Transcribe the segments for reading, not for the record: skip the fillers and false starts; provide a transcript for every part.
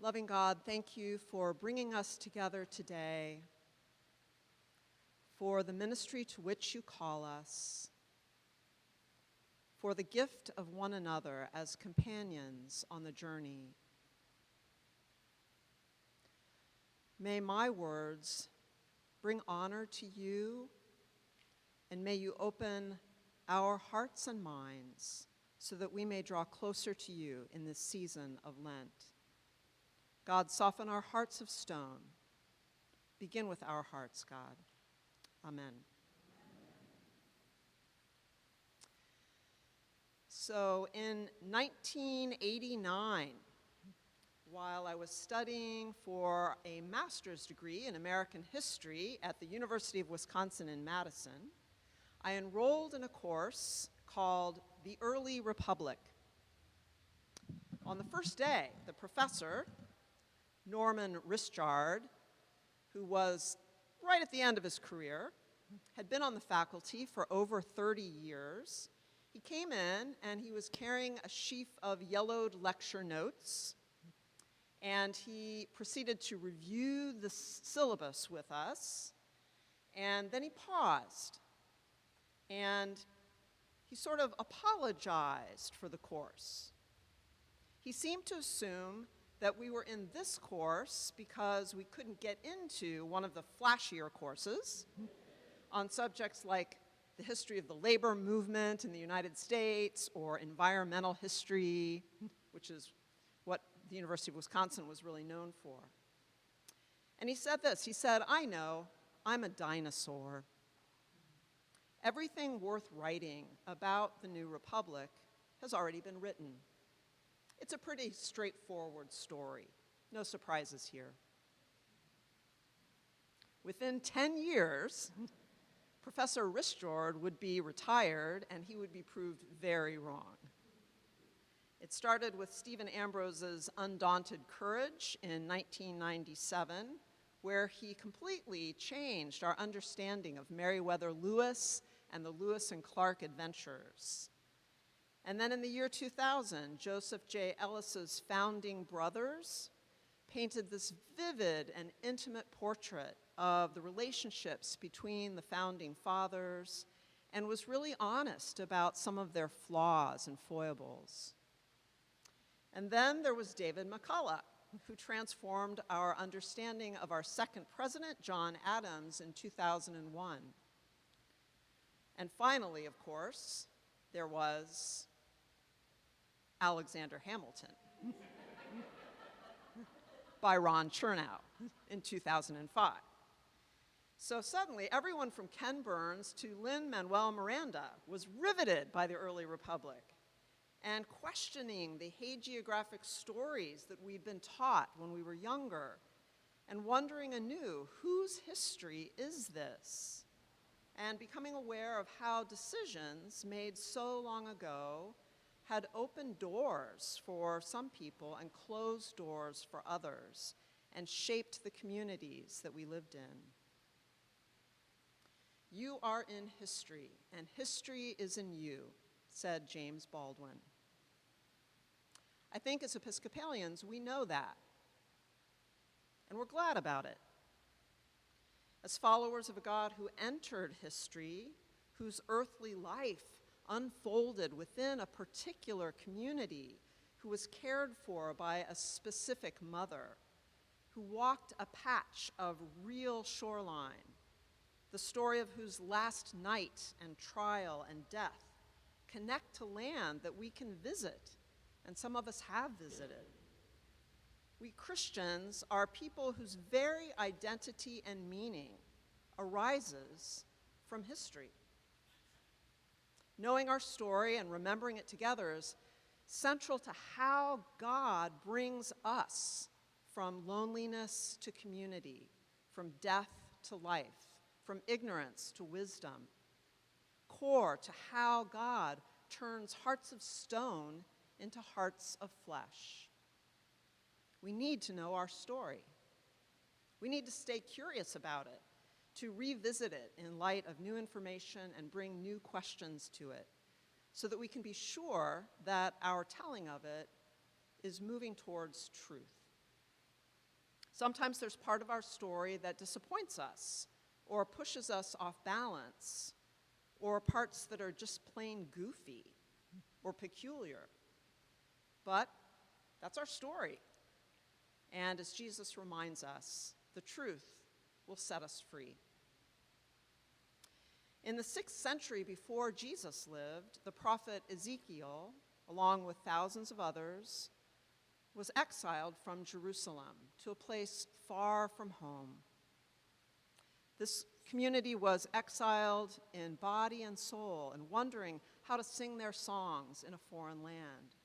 Loving God, thank you for bringing us together today, for the ministry to which you call us, for the gift of one another as companions on the journey. May my words bring honor to you, and may you open our hearts and minds so that we may draw closer to you in this season of Lent. God, soften our hearts of stone. Begin with our hearts, God. Amen. So in 1989, while I was studying for a master's degree in American history at the University of Wisconsin in Madison, I enrolled in a course called The Early Republic. On the first day, the professor, Norman Rischard, who was right at the end of his career, had been on the faculty for over 30 years. He came in and he was carrying a sheaf of yellowed lecture notes, and he proceeded to review the syllabus with us, and then he paused, and he sort of apologized for the course. He seemed to assume that we were in this course because we couldn't get into one of the flashier courses on subjects like the history of the labor movement in the United States or environmental history, which is what the University of Wisconsin was really known for. And he said this, he said, "I know, I'm a dinosaur. Everything worth writing about the New Republic has already been written. It's a pretty straightforward story. No surprises here." Within 10 years, Professor Rischard would be retired, and he would be proved very wrong. It started with Stephen Ambrose's Undaunted Courage in 1997, where he completely changed our understanding of Meriwether Lewis and the Lewis and Clark adventures. And then in the year 2000, Joseph J. Ellis's Founding Brothers painted this vivid and intimate portrait of the relationships between the Founding Fathers and was really honest about some of their flaws and foibles. And then there was David McCullough, who transformed our understanding of our second president, John Adams, in 2001. And finally, of course, there was Alexander Hamilton by Ron Chernow in 2005. So suddenly, everyone from Ken Burns to Lin-Manuel Miranda was riveted by the early republic and questioning the hagiographic stories that we'd been taught when we were younger and wondering anew, whose history is this? And becoming aware of how decisions made so long ago had opened doors for some people and closed doors for others and shaped the communities that we lived in. "You are in history, and history is in you," said James Baldwin. I think as Episcopalians, we know that, and we're glad about it. As followers of a God who entered history, whose earthly life unfolded within a particular community, who was cared for by a specific mother, who walked a patch of real shoreline, the story of whose last night and trial and death connect to land that we can visit, and some of us have visited. We Christians are people whose very identity and meaning arises from history. Knowing our story and remembering it together is central to how God brings us from loneliness to community, from death to life, from ignorance to wisdom. Core to how God turns hearts of stone into hearts of flesh. We need to know our story. We need to stay curious about it, to revisit it in light of new information and bring new questions to it, so that we can be sure that our telling of it is moving towards truth. Sometimes there's part of our story that disappoints us or pushes us off balance, or parts that are just plain goofy or peculiar. But that's our story. And as Jesus reminds us, the truth will set us free. In the 6th century before Jesus lived, the prophet Ezekiel, along with thousands of others, was exiled from Jerusalem to a place far from home. This community was exiled in body and soul and wondering how to sing their songs in a foreign land.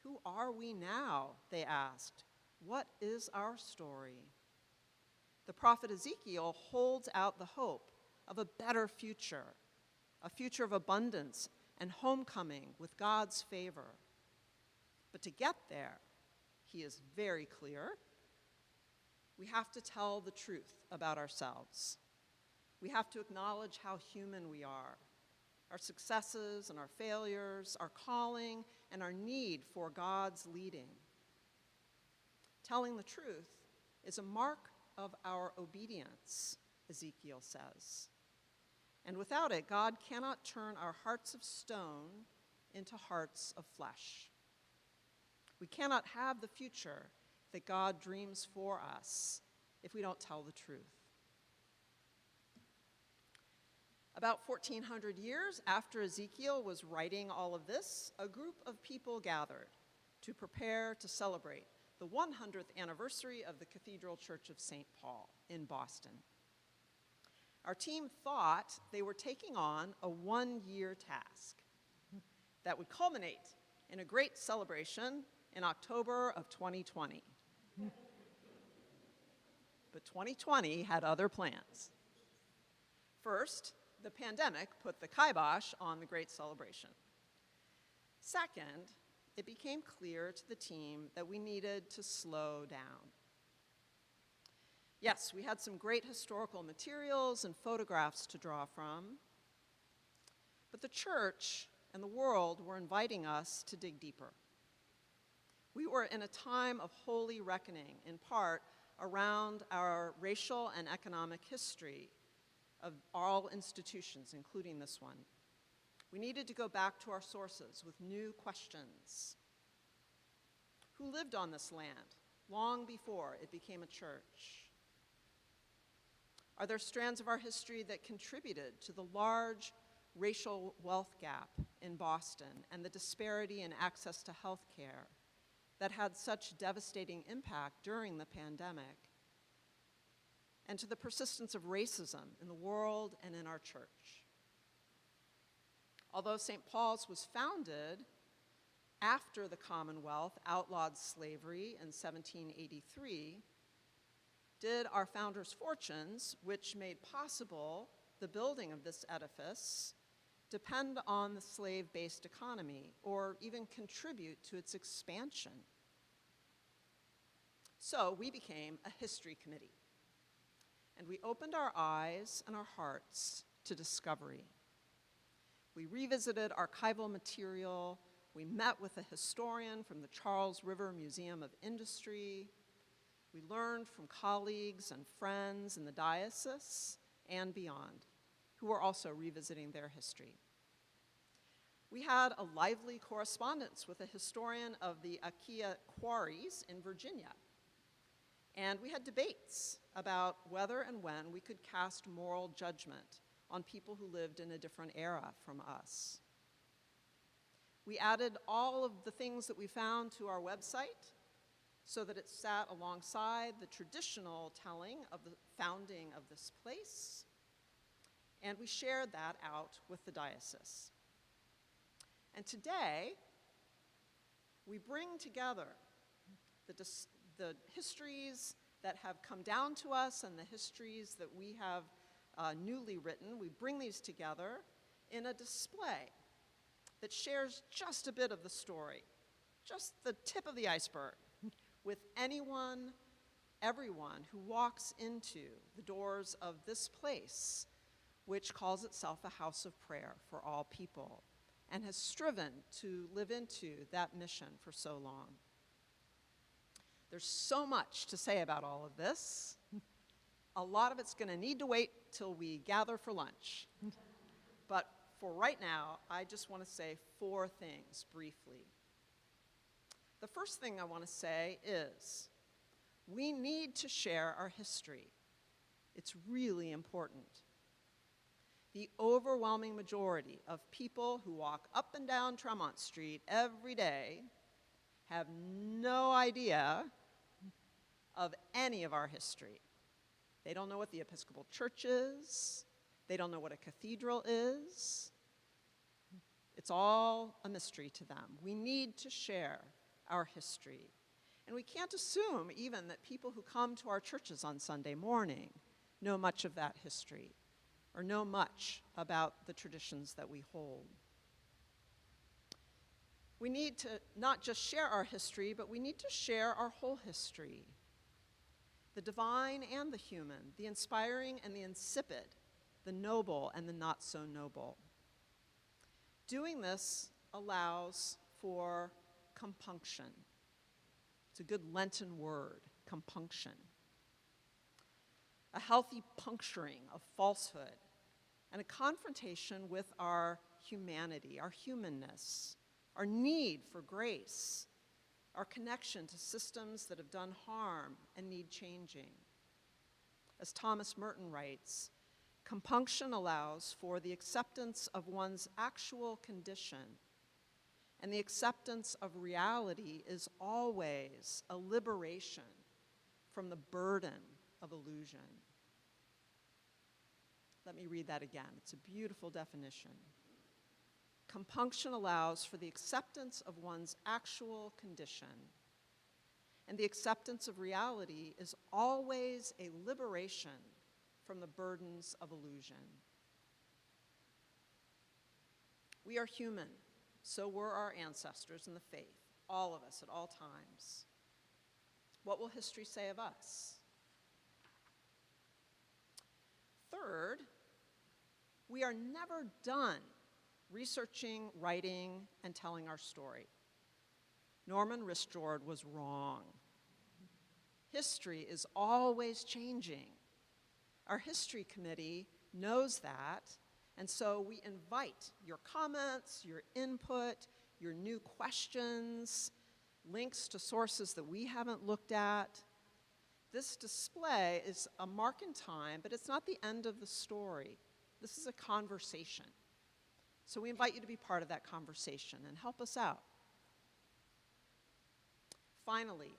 Who are we now? They asked. What is our story? The prophet Ezekiel holds out the hope of a better future, a future of abundance and homecoming with God's favor. But to get there, he is very clear, we have to tell the truth about ourselves. We have to acknowledge how human we are, our successes and our failures, our calling and our need for God's leading. Telling the truth is a mark of our obedience, Ezekiel says. And without it, God cannot turn our hearts of stone into hearts of flesh. We cannot have the future that God dreams for us if we don't tell the truth. About 1,400 years after Ezekiel was writing all of this, a group of people gathered to prepare to celebrate the 100th anniversary of the Cathedral Church of St. Paul in Boston. Our team thought they were taking on a one-year task that would culminate in a great celebration in October of 2020. But 2020 had other plans. First, the pandemic put the kibosh on the great celebration. Second, it became clear to the team that we needed to slow down. Yes, we had some great historical materials and photographs to draw from, but the church and the world were inviting us to dig deeper. We were in a time of holy reckoning, in part around our racial and economic history of all institutions, including this one. We needed to go back to our sources with new questions. Who lived on this land long before it became a church? Are there strands of our history that contributed to the large racial wealth gap in Boston and the disparity in access to health care that had such devastating impact during the pandemic, and to the persistence of racism in the world and in our church? Although St. Paul's was founded after the Commonwealth outlawed slavery in 1783, did our founders' fortunes, which made possible the building of this edifice, depend on the slave-based economy or even contribute to its expansion? So we became a history committee, and we opened our eyes and our hearts to discovery. We revisited archival material, we met with a historian from the Charles River Museum of Industry, we learned from colleagues and friends in the diocese and beyond, who were also revisiting their history. We had a lively correspondence with a historian of the Aquia quarries in Virginia, and we had debates about whether and when we could cast moral judgment on people who lived in a different era from us. We added all of the things that we found to our website so that it sat alongside the traditional telling of the founding of this place, and we shared that out with the diocese. And today, we bring together the histories that have come down to us and the histories that we have newly written. We bring these together in a display that shares just a bit of the story, just the tip of the iceberg, with anyone, everyone who walks into the doors of this place, which calls itself a house of prayer for all people, and has striven to live into that mission for so long. There's so much to say about all of this. A lot of it's going to need to wait till we gather for lunch. But for right now, I just want to say 4 things briefly. The first thing I want to say is we need to share our history. It's really important. The overwhelming majority of people who walk up and down Tremont Street every day have no idea of any of our history. They don't know what the Episcopal Church is. They don't know what a cathedral is. It's all a mystery to them. We need to share our history. And we can't assume even that people who come to our churches on Sunday morning know much of that history or know much about the traditions that we hold. We need to not just share our history, but we need to share our whole history. The divine and the human, the inspiring and the insipid, the noble and the not so noble. Doing this allows for compunction. It's a good Lenten word, compunction. A healthy puncturing of falsehood and a confrontation with our humanity, our humanness, our need for grace, our connection to systems that have done harm and need changing. As Thomas Merton writes, compunction allows for the acceptance of one's actual condition, and the acceptance of reality is always a liberation from the burden of illusion. Let me read that again. It's a beautiful definition. Compunction allows for the acceptance of one's actual condition, and the acceptance of reality is always a liberation from the burdens of illusion. We are human, so were our ancestors in the faith, all of us at all times. What will history say of us? Third, we are never done researching, writing, and telling our story. Norman Ristjord was wrong. History is always changing. Our history committee knows that, and so we invite your comments, your input, your new questions, links to sources that we haven't looked at. This display is a mark in time, but it's not the end of the story. This is a conversation. So we invite you to be part of that conversation and help us out. Finally,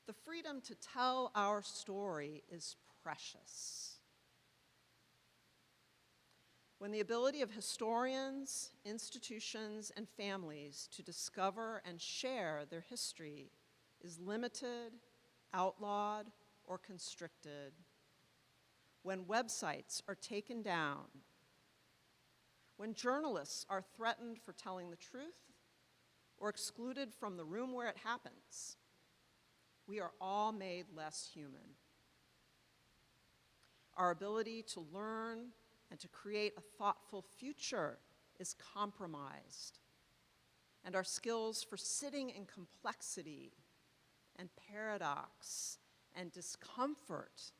the freedom to tell our story is precious. When the ability of historians, institutions, and families to discover and share their history is limited, outlawed, or constricted, when websites are taken down, when journalists are threatened for telling the truth or excluded from the room where it happens, we are all made less human. Our ability to learn and to create a thoughtful future is compromised, and our skills for sitting in complexity and paradox and discomfort,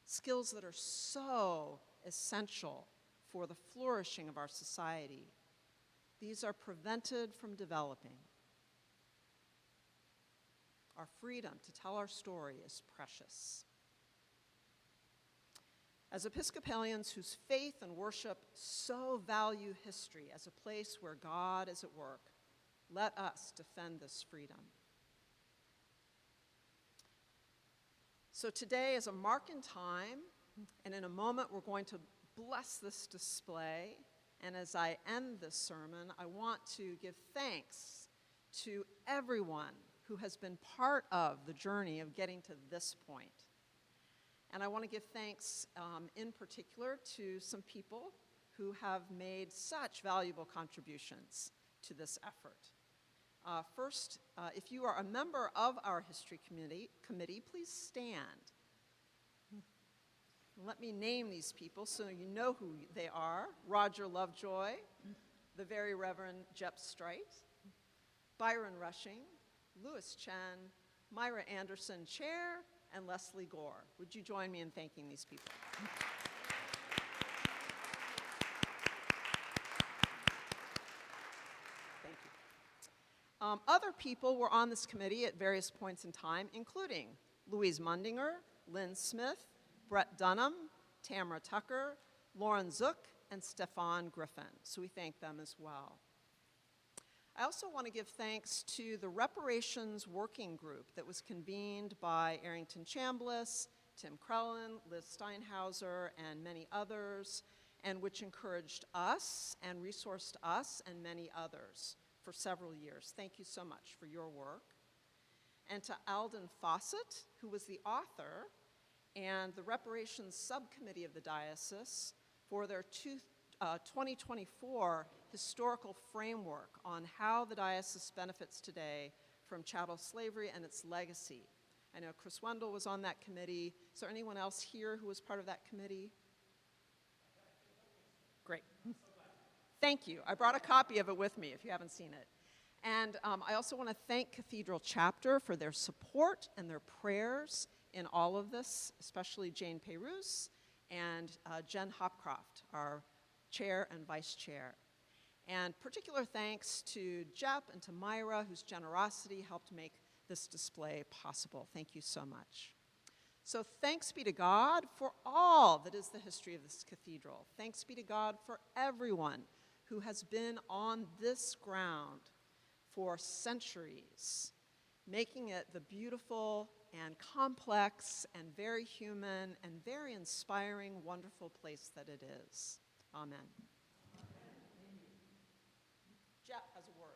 skills that are so essential for the flourishing of our society, these are prevented from developing. Our freedom to tell our story is precious. As Episcopalians whose faith and worship so value history as a place where God is at work, let us defend this freedom. So today is a mark in time, and in a moment we're going to bless this display. And as I end this sermon, I want to give thanks to everyone who has been part of the journey of getting to this point. And I want to give thanks in particular to some people who have made such valuable contributions to this effort. First, if you are a member of our history committee, please stand. Let me name these people so you know who they are. Roger Lovejoy, the Very Reverend Jep Strite, Byron Rushing, Louis Chen, Myra Anderson, Chair, and Leslie Gore. Would you join me in thanking these people? Thank you. Other people were on this committee at various points in time, including Louise Mundinger, Lynn Smith, Brett Dunham, Tamara Tucker, Lauren Zook, and Stefan Griffin. So we thank them as well. I also want to give thanks to the Reparations Working Group that was convened by Arrington Chambliss, Tim Krellen, Liz Steinhauser, and many others, and which encouraged us and resourced us and many others for several years. Thank you so much for your work. And to Alden Fawcett, who was the author, and the Reparations Subcommittee of the Diocese for their 2024 historical framework on how the diocese benefits today from chattel slavery and its legacy. I know Chris Wendell was on that committee. Is there anyone else here who was part of that committee? Great. Thank you. I brought a copy of it with me if you haven't seen it. And I also want to thank Cathedral Chapter for their support and their prayers in all of this, especially Jane Peyrous and Jen Hopcroft, our chair and vice chair. And particular thanks to Jep and to Myra, whose generosity helped make this display possible. Thank you so much. So thanks be to God for all that is the history of this cathedral. Thanks be to God for everyone who has been on this ground for centuries, making it the beautiful and complex and very human and very inspiring, wonderful place that it is. Amen. Jeff has a word.